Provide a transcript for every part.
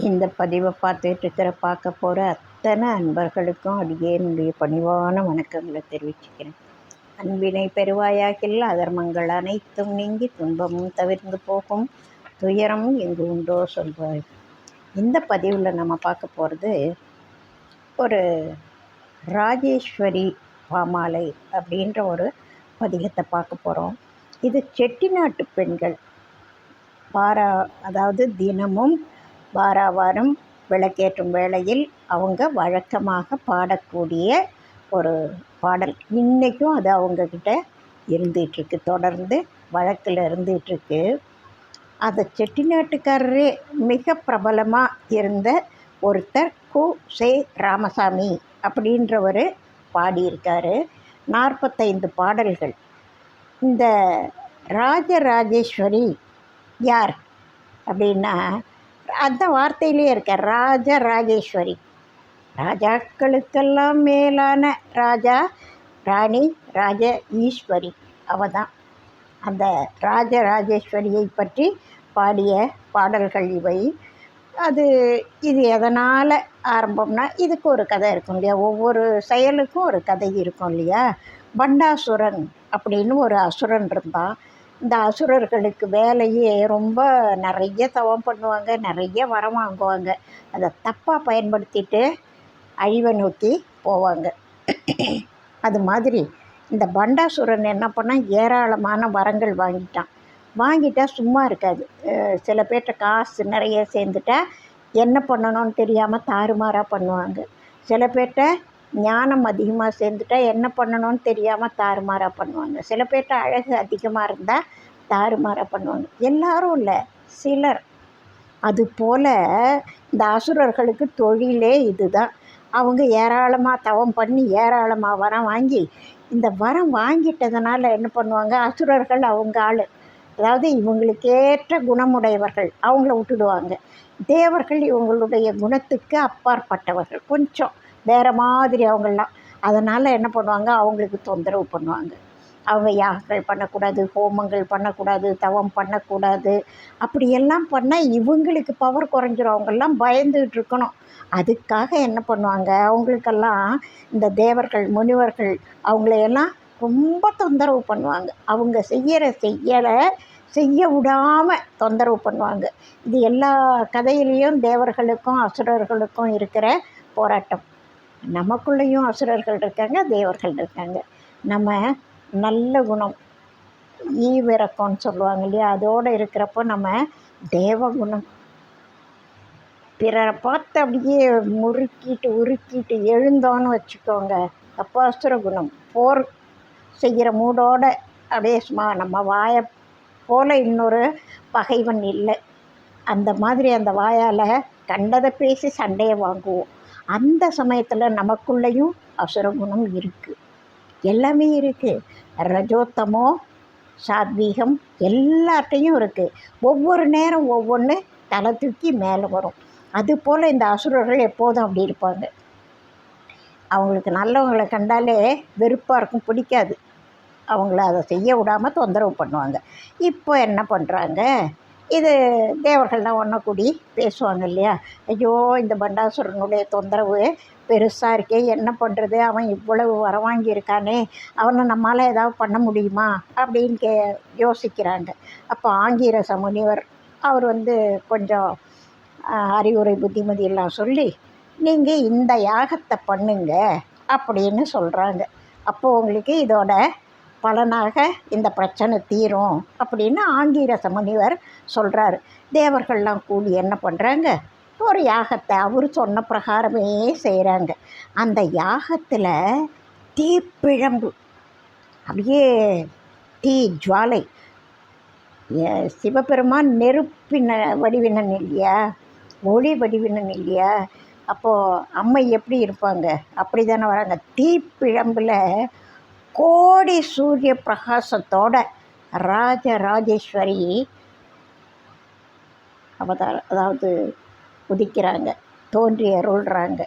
இந்த பதிவை பார்க்க போகிற அத்தனை அன்பர்களுக்கும் அடியேனுடைய பணிவான வணக்கங்களை தெரிவிச்சுக்கிறேன். அன்பினை பெருவாயாகில் அதர்மங்கள் அனைத்தும் நீங்கி துன்பமும் தவிர்ந்து போகும், துயரம் எங்கு உண்டோ சொல்வாய். இந்த பதிவில் நம்ம பார்க்க போகிறது ஒரு ராஜேஸ்வரி பாமாலை அப்படின்ற ஒரு பதிகத்தை பார்க்க போகிறோம். இது செட்டிநாட்டு பெண்கள் அதாவது தினமும் வாராவாரம் விளக்கேற்றும் வேளையில் அவங்க வழக்கமாக பாடக்கூடிய ஒரு பாடல். இன்றைக்கும் அது அவங்கக்கிட்ட இருந்துகிட்ருக்கு, தொடர்ந்து வழக்கில் இருந்துகிட்ருக்கு. அதை செட்டிநாட்டுக்காரரே மிக பிரபலமாக இருந்த ஒருத்தர் கு.சே. ராமசாமி அப்படின்றவர் பாடியிருக்காரு 45 பாடல்கள். இந்த ராஜராஜேஸ்வரி யார் அப்படின்னா அந்த வார்த்தையிலே இருக்க ராஜராஜேஸ்வரி. ராஜாக்களுக்கெல்லாம் மேலான ராஜா ராணி ராஜ ஈஸ்வரி அவள் தான். அந்த ராஜராஜேஸ்வரியை பற்றி பாடிய பாடல்கள் இவை. இது எதனால் ஆரம்பம்னா இதுக்கு ஒரு கதை இருக்கும் இல்லையா, ஒவ்வொரு செயலுக்கும் ஒரு கதை இருக்கும் இல்லையா. பண்டாசுரன் அப்படின்னு ஒரு அசுரன் இருந்தான். இந்த அசுரர்களுக்கு வேலையே ரொம்ப நிறைய தவம் பண்ணுவாங்க, நிறைய வரம் வாங்குவாங்க. அதை தப்பாக பயன்படுத்திட்டு அழிவை நோக்கி போவாங்க. அது மாதிரி இந்த பண்டாசுரன் என்ன பண்ணால் ஏராளமான வரங்கள் வாங்கிட்டா சும்மா இருக்காது. சில பேர்கிட்ட காசு நிறைய சேர்ந்துட்டா என்ன பண்ணணும்னு தெரியாமல் தாறுமாறாக பண்ணுவாங்க. சில பேர்கிட்ட ஞானம் அதிகமாக சேர்ந்துட்டா என்ன பண்ணணும்னு தெரியாமல் தாறுமாறாக பண்ணுவாங்க. சில பேர்கிட்ட அழகு அதிகமாக இருந்தால் தாறுமாறாக பண்ணுவாங்க. எல்லாரும் இல்லை, சிலர். அதுபோல் இந்த அசுரர்களுக்கு தொழிலே இதுதான். அவங்க ஏராளமாக தவம் பண்ணி ஏராளமாக வரம் வாங்கி இந்த வரம் வாங்கிட்டதுனால என்ன பண்ணுவாங்க, அசுரர்கள் அவங்க ஆள், அதாவது இவங்களுக்கேற்ற குணமுடையவர்கள், அவங்கள விட்டுடுவாங்க. தேவர்கள் இவங்களுடைய குணத்துக்கு அப்பாற்பட்டவர்கள், கொஞ்சம் வேறு மாதிரி அவங்களாம். அதனால் என்ன பண்ணுவாங்க, அவங்களுக்கு தொந்தரவு பண்ணுவாங்க. அவங்க யாகங்கள் பண்ணக்கூடாது, ஹோமங்கள் பண்ணக்கூடாது, தவம் பண்ணக்கூடாது. அப்படியெல்லாம் பண்ணால் இவங்களுக்கு பவர் குறைஞ்சிரும். அவங்கெல்லாம் பயந்துகிட்டு இருக்கணும். அதுக்காக என்ன பண்ணுவாங்க, அவங்களுக்கெல்லாம் இந்த தேவர்கள் முனிவர்கள் அவங்களையெல்லாம் ரொம்ப தொந்தரவு பண்ணுவாங்க. அவங்க செய்ய விடாமல் தொந்தரவு பண்ணுவாங்க. இது எல்லா கதையிலையும் தேவர்களுக்கும் அசுரர்களுக்கும் இருக்கிற போராட்டம். நமக்குள்ளேயும் அசுரர்கள் இருக்காங்க, தேவர்கள் இருக்காங்க. நம்ம நல்ல குணம் ஈவிரக்கம்னு சொல்லுவாங்க இல்லையா, அதோடு இருக்கிறப்போ நம்ம தேவகுணம். பிறரை பார்த்து அப்படியே உருக்கிட்டு எழுந்தோன்னு வச்சுக்கோங்க, அப்போ அசுர குணம். போர் செய்கிற மூடோடு அப்படியே சும்மா நம்ம வாயை போல் இன்னொரு பகைவன் இல்லை. அந்த மாதிரி அந்த வாயால் கண்டதை பேசி சண்டையை வாங்குவோம். அந்த சமயத்தில் நமக்குள்ளேயும் அசுரகுணம் இருக்குது, எல்லாமே இருக்குது. ரஜோத்தமோ சாத்வீகம் எல்லாத்தையும் இருக்குது. ஒவ்வொரு நேரம் ஒவ்வொன்று தலை தூக்கி மேலே வரும். அதுபோல் இந்த அசுரர்கள் எப்போதும் அப்படி இருப்பாங்க. அவங்களுக்கு நல்லவங்களை கண்டாலே வெறுப்பாக இருக்கும், பிடிக்காது. அவங்கள அதை செய்ய விடாமல் தொந்தரவு பண்ணுவாங்க. இப்போ என்ன பண்ணுறாங்க, இது தேவர்கள்லாம் ஒன்றை கூடி பேசுவாங்க இல்லையா, ஐயோ இந்த பண்டாசுரனுடைய தொந்தரவு பெருசாக இருக்கே, என்ன பண்ணுறது, அவன் இவ்வளவு வரவாங்கியிருக்கானே, அவனை நம்மளால் ஏதாவது பண்ண முடியுமா அப்படின்னு யோசிக்கிறாங்க. அப்போ ஆங்கீரச முனிவர் அவர் கொஞ்சம் அறிவுரை புத்திமதியெல்லாம் சொல்லி நீங்கள் இந்த யாகத்தை பண்ணுங்க அப்படின்னு சொல்கிறாங்க. அப்போது உங்களுக்கு இதோட பலனாக இந்த பிரச்சனை தீரும் அப்படின்னு ஆங்கீரச முனிவர் சொல்கிறார். தேவர்கள்லாம் கூடி என்ன பண்ணுறாங்க, ஒரு யாகத்தை அவர் சொன்ன பிரகாரமே செய்கிறாங்க. அந்த யாகத்தில் தீப்பிழம்பு, அப்படியே தீ ஜுவாலை. சிவபெருமான் நெருப்பின வடிவினன் இல்லையா, ஒளி வடிவினன் இல்லையா, அப்போது அம்மை எப்படி இருப்பாங்க, அப்படி தானே வராங்க. தீப்பிழம்பில் கோடி சூரிய பிரகாசத்தோட ராஜராஜேஸ்வரி அதாவது உதிக்கிறாங்க, தோன்றி அருள்றாங்க.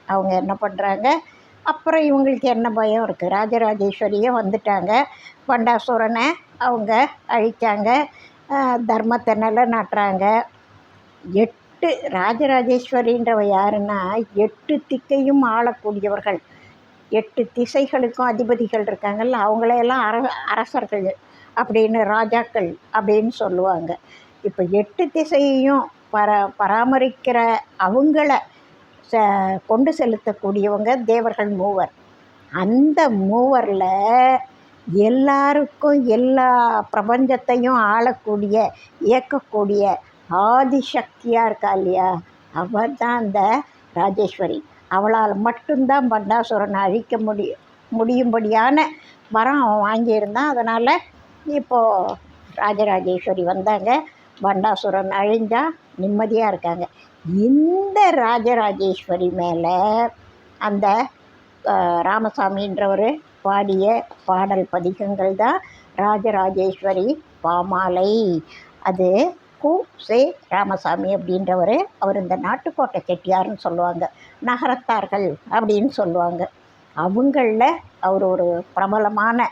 அவங்க என்ன பண்ணுறாங்க, அப்புறம் இவங்களுக்கு என்ன பயம் இருக்குது, ராஜராஜேஸ்வரியே வந்துட்டாங்க. பண்டாசுரனை அவங்க அழித்தாங்க, தர்மத்தை நிலைநாட்டுறாங்க. ராஜராஜேஸ்வரின்றவ யாருன்னா 8 திக்கையும் ஆளக்கூடியவர்கள். 8 திசைகளுக்கும் அதிபதிகள் இருக்காங்கல்ல, அவங்களையெல்லாம் அரசர்கள் அப்படின்னு, ராஜாக்கள் அப்படின்னு சொல்லுவாங்க. இப்போ 8 திசையையும் பராமரிக்கிற அவங்கள கொண்டு செலுத்தக்கூடியவங்க தேவர்கள் மூவர். அந்த மூவரில் எல்லாருக்கும் எல்லா பிரபஞ்சத்தையும் ஆளக்கூடிய, இயக்கக்கூடிய ஆதிசக்தியாக இருக்கா இல்லையா, அவள் தான் அந்த ராஜேஸ்வரி. அவளால் மட்டும்தான் பண்டாசுரனை அழிக்க முடியும்படியான வரம் அவன் வாங்கியிருந்தான். அதனால் இப்போது ராஜராஜேஸ்வரி வந்தாங்க, பண்டாசுரன் அழிஞ்சா நிம்மதியாக இருக்காங்க. இந்த ராஜராஜேஸ்வரி மேலே அந்த ராமசாமின்றவர் பாடிய பாடல் பதிகங்கள் தான் ராஜராஜேஸ்வரி பாமாலை. அது கு.சே. ராமசாமி அப்படின்றவர். அவர் இந்த நாட்டுக்கோட்டை செட்டியார்னு சொல்லுவாங்க, நகரத்தார்கள் அப்படின்னு சொல்லுவாங்க. அவங்களில் அவர் ஒரு பிரபலமான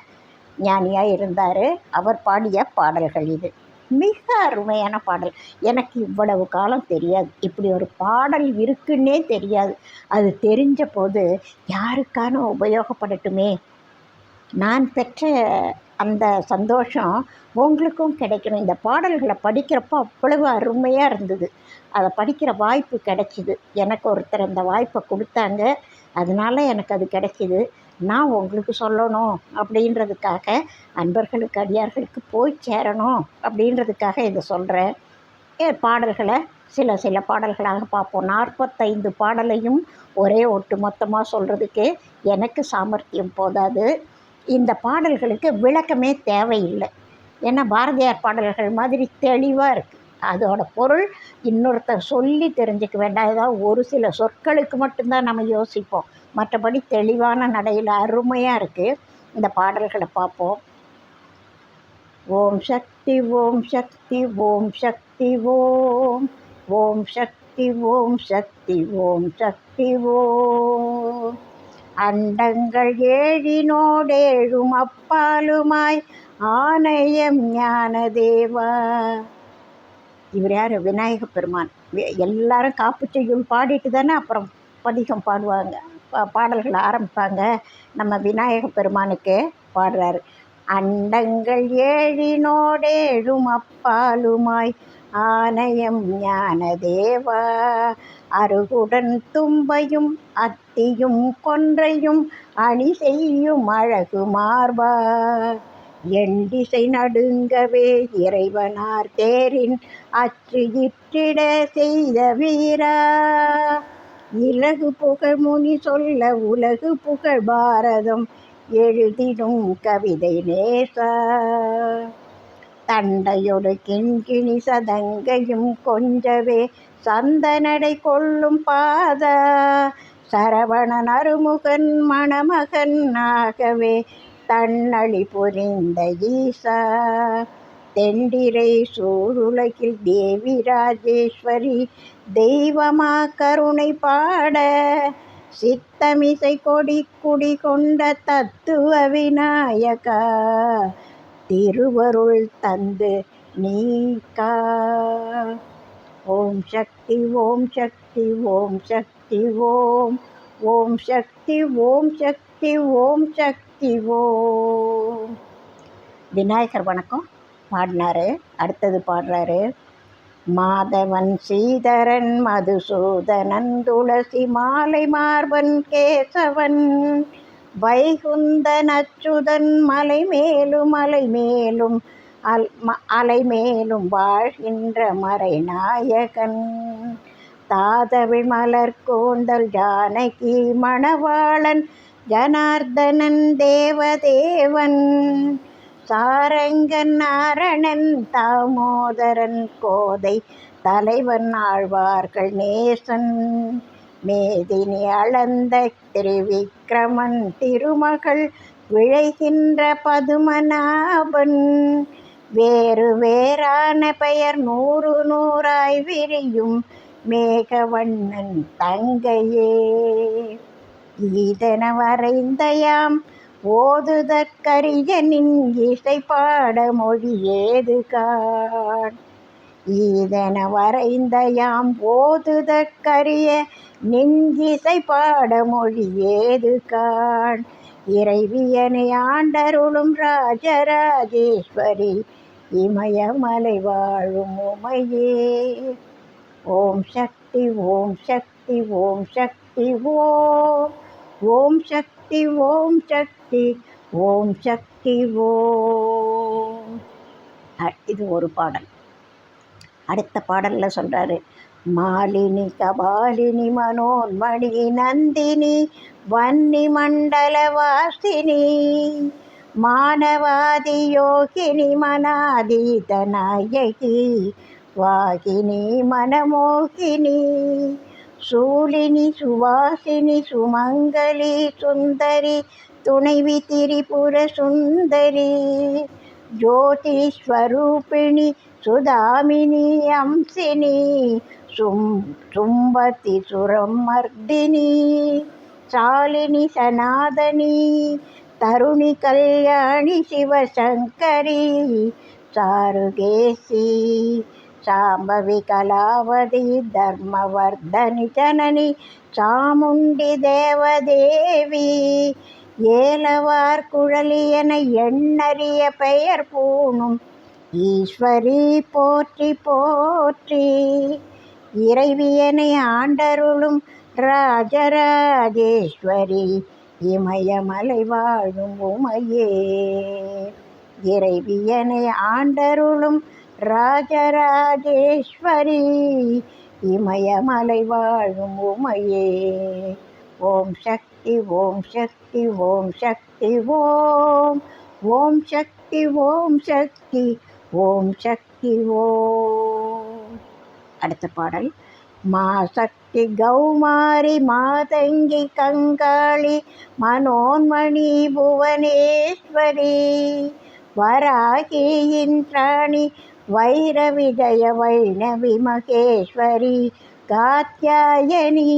ஞானியாக இருந்தார். அவர் பாடிய பாடல்கள் இது. மிக அருமையான பாடல். எனக்கு இவ்வளவு காலம் தெரியாது, இப்படி ஒரு பாடல் இருக்குன்னே தெரியாது. அது தெரிஞ்ச போது யாருக்கான உபயோகப்படட்டுமே, நான் பெற்ற அந்த சந்தோஷம் உங்களுக்கும் கிடைக்கணும். இந்த பாடல்களை படிக்கிறப்போ அவ்வளவு அருமையாக இருந்தது. அதை படிக்கிற வாய்ப்பு கிடைச்சிது. எனக்கு ஒருத்தர் அந்த வாய்ப்பை கொடுத்தாங்க, அதனால் எனக்கு அது கிடைச்சிது. நான் உங்களுக்கு சொல்லணும் அப்படின்றதுக்காக, அன்பர்களுக்கு அடியார்களுக்கு போய் சேரணும் அப்படின்றதுக்காக இதை சொல்கிறேன். பாடல்களை சில பாடல்களாக பார்ப்போம். 45 பாடலையும் ஒரே ஒட்டு மொத்தமாக சொல்கிறதுக்கு எனக்கு சாமர்த்தியம் போதாது. இந்த பாடல்களுக்கு விளக்கமே தேவையில்லை. ஏன்னா பாரதியார் பாடல்கள் மாதிரி தெளிவாக இருக்குது. அதோட பொருள் இன்னொருத்தர் சொல்லி தெரிஞ்சுக்க வேண்டாம். ஏதாவது ஒரு சில சொற்களுக்கு மட்டும்தான் நம்ம யோசிப்போம். மற்றபடி தெளிவான நடையில் அருமையாக இருக்குது. இந்த பாடல்களை பார்ப்போம். ஓம் சக்தி ஓம் சக்தி ஓம் சக்தி ஓம், ஓம் சக்தி ஓம் சக்தி ஓம் சக்தி ஓம். அண்டங்கள் ஏழினோடேழும் அப்பாலுமாய் ஆணையம் ஞானதேவா. இவர் யார்? விநாயக பெருமான். எல்லாரும் காப்பு செய்யுள் பாடிட்டு தானே அப்புறம் பதிகம் பாடுவாங்க, பாடல்கள் ஆரம்பிப்பாங்க. நம்ம விநாயக பெருமானுக்கு பாடுறாரு. அண்டங்கள் ஏழினோடேழும் அப்பாலுமாய் ஆணையம் ஞானதேவா. அருகுடன் தும்பையும் அத்தியும் கொன்றையும் அணி செய்யும் அழகு மார்பா. எண்டிசை நடுங்கவே இறைவனார் தேரின் அச்சு இற்றிட செய்த வீரா. இலகு புகழ் முனி சொல்ல உலகு புகழ் பாரதம் எழுதிடும் கவிதை நேசா. தண்டையொடு கிண்கிணி சதங்கையும் கொஞ்சவே சந்தனடை கொள்ளும் பாதா. சரவணன் அருமுகன் மணமகன் ஆகவே தன்னழி புரிந்த ஈசா. தெண்டிரை சூழுலகில் தேவி ராஜேஸ்வரி தெய்வமா கருணை பாட. சித்தமிசை கொடி குடி கொண்ட தத்துவ விநாயகா. திருவருள் தந்து நீக்கா. ஓம் சக்தி ஓம் சக்தி ஓம் சக்தி ஓம், ஓம் சக்தி ஓம் சக்தி ஓம் சக்தி ஓம். விநாயகர் வணக்கம் பாடினாரு. அடுத்தது பாடுறாரு. மாதவன் ஸ்ரீதரன் மதுசூதனன் துளசி மாலை மார்பன் கேசவன் வைகுந்தன் அச்சுதன் மலை மேலும் அலை மேலும் அலை மேலும் வாழ்கின்ற மறைநாயகன். தாதவிழ் மலர் கூந்தல் ஜானகி மணவாளன் ஜனார்தனன் தேவதேவன். சாரங்கன் நாரணன் தாமோதரன் கோதை தலைவன் ஆழ்வார்கள் நேசன். மேதினி அளந்த திரிவிக்ரமன் திருமகள் விழைகின்ற பதுமநாபன். வேறு வேறான பெயர் நூறு நூறாய் விரியும் மேகவண்ணன் தங்கையே. ஈதன வரைந்தயாம் ஓதுதற்கரியனின் இசை பாட மொழி ஏது காண். ஈதென வரைந்த யாம் ஓதுதற்கரிய நெஞ்சிசை பாடமொழி ஏது காண். இறைவியனை ஆண்டருளும் ராஜராஜேஸ்வரி இமயமலை வாழும் உமையே. ஓம் சக்தி ஓம் சக்தி ஓம் சக்தி ஓம். ஓம் சக்தி ஓம் சக்தி ஓம் சக்தி ஓம். இது ஒரு பாடல். அடுத்த பாடலில் சொல்கிறாரு, மாலினி கபாலினி மனோன்மணி நந்தினி வன்னி மண்டல வாசினி மானவாதி யோகினி மனாதீத நாயகி வாகினி மனமோகினி சூலினி சுவாசினி சுமங்கலி சுந்தரி துணைவி திரிபுர சுந்தரி ஜோதிஸ்வரூபிணி சுதாமினி அம்சினி சும்பதி சுரமர்தினி சாலினி சனாதனி தருணி கல்யாணி சிவசங்கரி சாருகேசி சாம்பவி கலாவதி தர்மவர்தனி ஜனனி சாமுண்டி தேவதேவி ஏலவார் குழலியன எண்ணறிய பெயர் பூணும் ஈஸ்வரி போற்றி போற்றி. இறைவியனை ஆண்டருளும் ராஜராஜேஸ்வரி இமயமலை வாழும் உமையே. இறைவியனை ஆண்டருளும் ராஜராஜேஸ்வரி இமயமலை வாழும் உமையே. ஓம் சக்தி ஓம் சக்தி ஓம் சக்தி ஓம். ஓம் சக்தி ஓம் சக்தி ஓம் சக்தி ஓம். அடுத்த பாடல், மாசக்தி கௌமாரி மாதங்கி கங்காளி மனோன்மணி புவனேஸ்வரி வராகி இந்திராணி வைரவிஜய வைணவி மகேஸ்வரி காத்யாயனி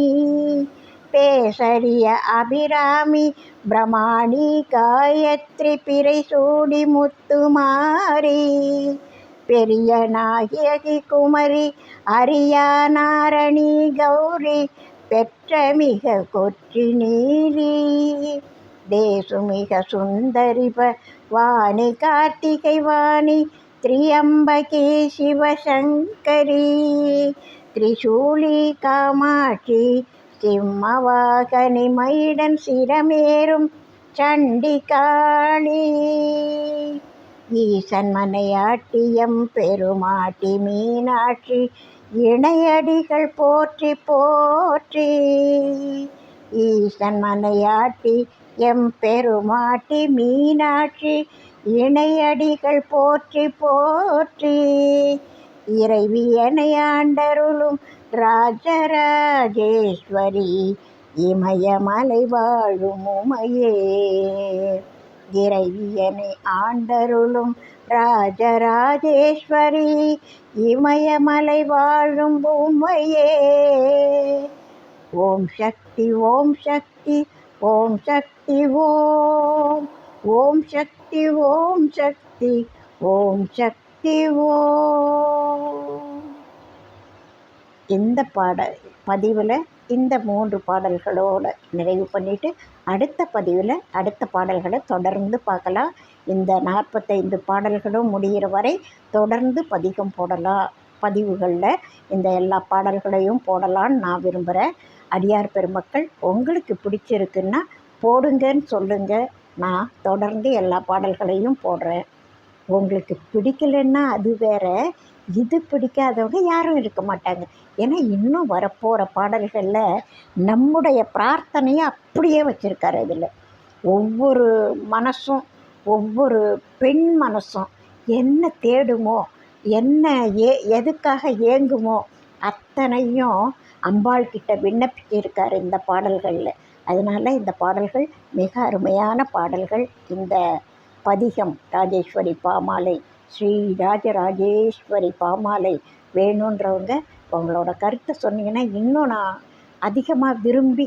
பேசரிய அபிராமி பிரமாணி காயத்ரி பிறை சூடி முத்துமாரி பெரிய நாயகி குமரி அரியானாரணி கௌரி பெற்ற மிக கொற்றி நீரி தேசுமிக சுந்தரி வாணி கார்த்திகை வாணி திரியம்பகி சிவசங்கரி திரிசூலி காமாட்சி சிம்மவாகனி மைடன் சிரமேறும் சண்டிகாளி ஈசன் மனையாட்டியம் பெருமாட்டி மீனாட்சி இணையடிகள் போற்றி போற்றி. ஈசன் மனையாட்டி எம் பெருமாட்டி மீனாட்சி இணையடிகள் போற்றி போற்றி. இறைவியனை ஆண்டருளும் ராஜராஜேஸ்வரி இமயமலை வாழும் உமையே. இறைவியனை ஆண்டருளும் ராஜராஜேஸ்வரி இமயமலை வாழும் உமையே. ஓம் சக்தி ஓம் சக்தி ஓம் சக்தி ஓம். ஓம் சக்தி ஓம் சக்தி ஓம் சக்தி ஓம். இந்த பதிவில் இந்த 3 பாடல்களோடு நிறைவு பண்ணிவிட்டு அடுத்த பதிவில் அடுத்த பாடல்களை தொடர்ந்து பார்க்கலாம். இந்த 45 பாடல்களும் முடிகிற வரை தொடர்ந்து பதிவுகளில் இந்த எல்லா பாடல்களையும் போடலான்னு நான் விரும்புகிறேன். அடியார் பெருமக்கள், உங்களுக்கு பிடிச்சிருக்குன்னா போடுங்கன்னு சொல்லுங்கள். நான் தொடர்ந்து எல்லா பாடல்களையும் போடுறேன். உங்களுக்கு பிடிக்கலைன்னா அது வேற, இது பிடிக்காதவங்க யாரும் இருக்க மாட்டாங்க. ஏன்னா இன்னும் வரப்போகிற பாடல்களில் நம்முடைய பிரார்த்தனையை அப்படியே வச்சுருக்காரு. இதில் ஒவ்வொரு மனசும் ஒவ்வொரு பெண் மனசும் என்ன தேடுமோ, என்ன எதுக்காக ஏங்குமோ அத்தனையும் அம்பாள் கிட்ட விண்ணப்பிச்சிருக்காரு இந்த பாடல்களில். அதனால் இந்த பாடல்கள் மிக அருமையான பாடல்கள். இந்த பதிகம் ராஜேஸ்வரி பாமாலை, ஸ்ரீ ராஜராஜேஸ்வரி பாமாலை வேணுன்றவங்க உங்களோட கருத்தை சொன்னீங்கன்னா இன்னும் நான் அதிகமாக விரும்பி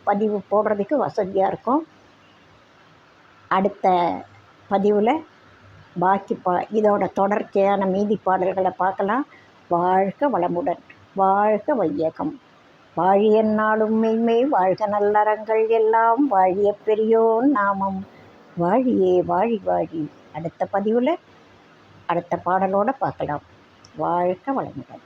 பதிவு போடுறதுக்கு வசதியாக இருக்கும். அடுத்த பதிவில் பாக்கி இதோட தொடர்ச்சியான மீதி பாடல்களை பார்க்கலாம். வாழ்க வளமுடன், வாழ்க வையகம். வாழிய நாளும் மெய்மை, வாழ்க நல்லறங்கள் எல்லாம், வாழிய பெரியோன் நாமம், வாழியே வாழி வாழி. அடுத்த பதிவில் அடுத்த பாடலோடு பார்க்கலாம். வாழ்க வளமுடன்.